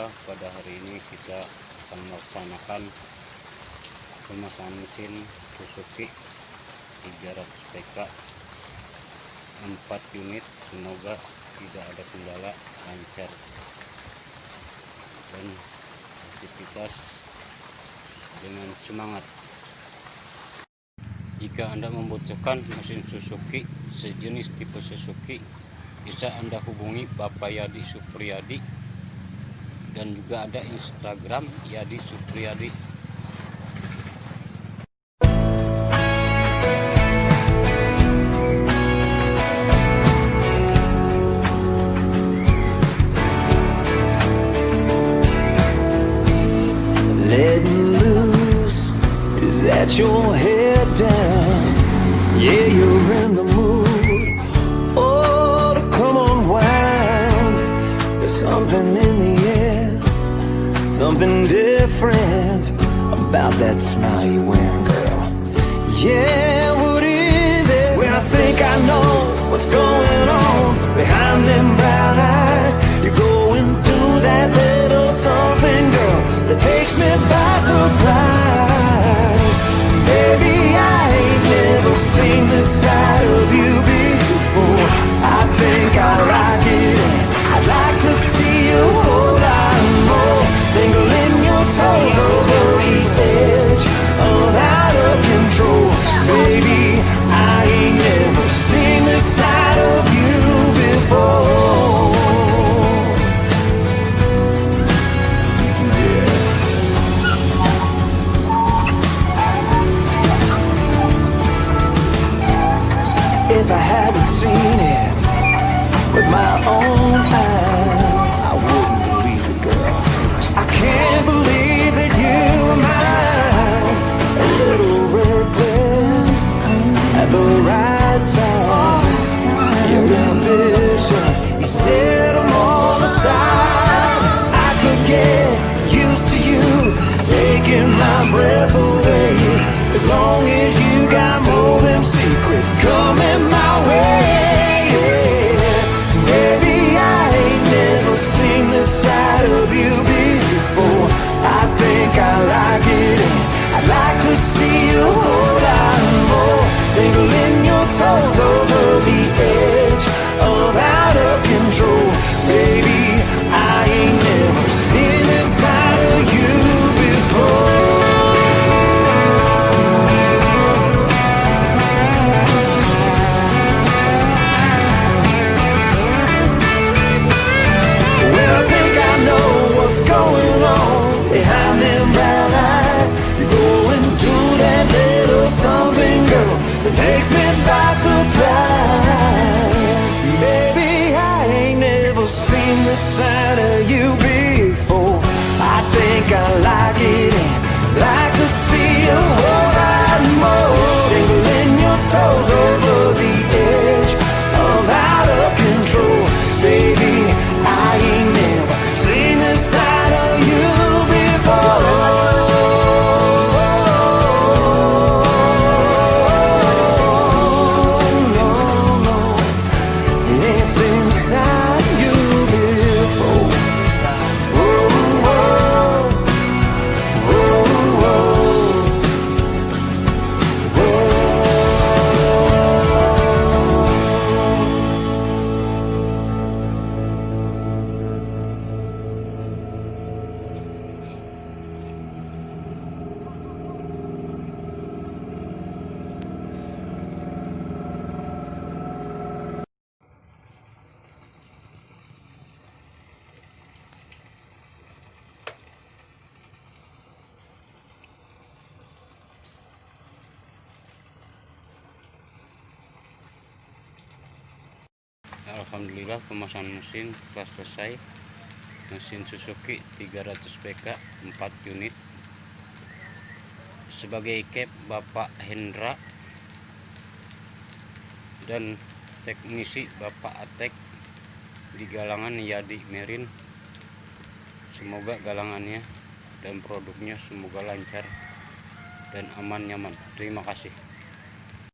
Alhamdulillah pada hari ini kita akan melaksanakan pemasangan mesin Suzuki 300 PK 4 unit. Semoga tidak ada kendala, lancar dan aktivitas dengan semangat. Jika Anda membutuhkan mesin Suzuki sejenis tipe Suzuki, bisa Anda hubungi Bapak Yadi Supriyadi, dan juga ada Instagram Yadi Supriyadi. Letting loose, is that your head down? Yeah, you're in the mood. Oh, to come unwind. There's something in the air, something different about that smile you're wearing, girl. Yeah, what is it? When I think I know what's going on behind them brown eyes, you're going through that little something, girl, that takes me by surprise. Baby, I ain't never seen this side of you before. I think I like it, and I'd like to see you a whole lot more. Dangling your toes over the edge of out of control. Baby, I ain't never seen this side of you before. If I hadn't seen it with my own eyes, I wouldn't believe it, girl. I can't believe that you were mine. A little reckless at the right time. Your ambitions, you set them all aside. I could get used to you taking my breath away, as long as you got more of them secrets coming my way. Baby, I ain't never seen this side of you before. I think I like it, and I'd like to see you a whole lot more. Dangling your toes over the edge of out of control. Baby, I ain't never seen this side of you before. Behind them brown eyes, you're going through that little something, girl, that takes me by surprise. Baby, I ain't never seen this side of you before. I think I like it, and like to see a whole lot more. Dangling your toes over the edge of out of control. Baby, I ain't never seen this side of you before. Alhamdulillah pemasangan mesin telah selesai. Mesin Suzuki 300 PK 4 unit. Sebagai cap Bapak Hendra dan teknisi Bapak Atek di galangan Yadi Merin. Semoga galangannya dan produknya semoga lancar dan aman nyaman. Terima kasih.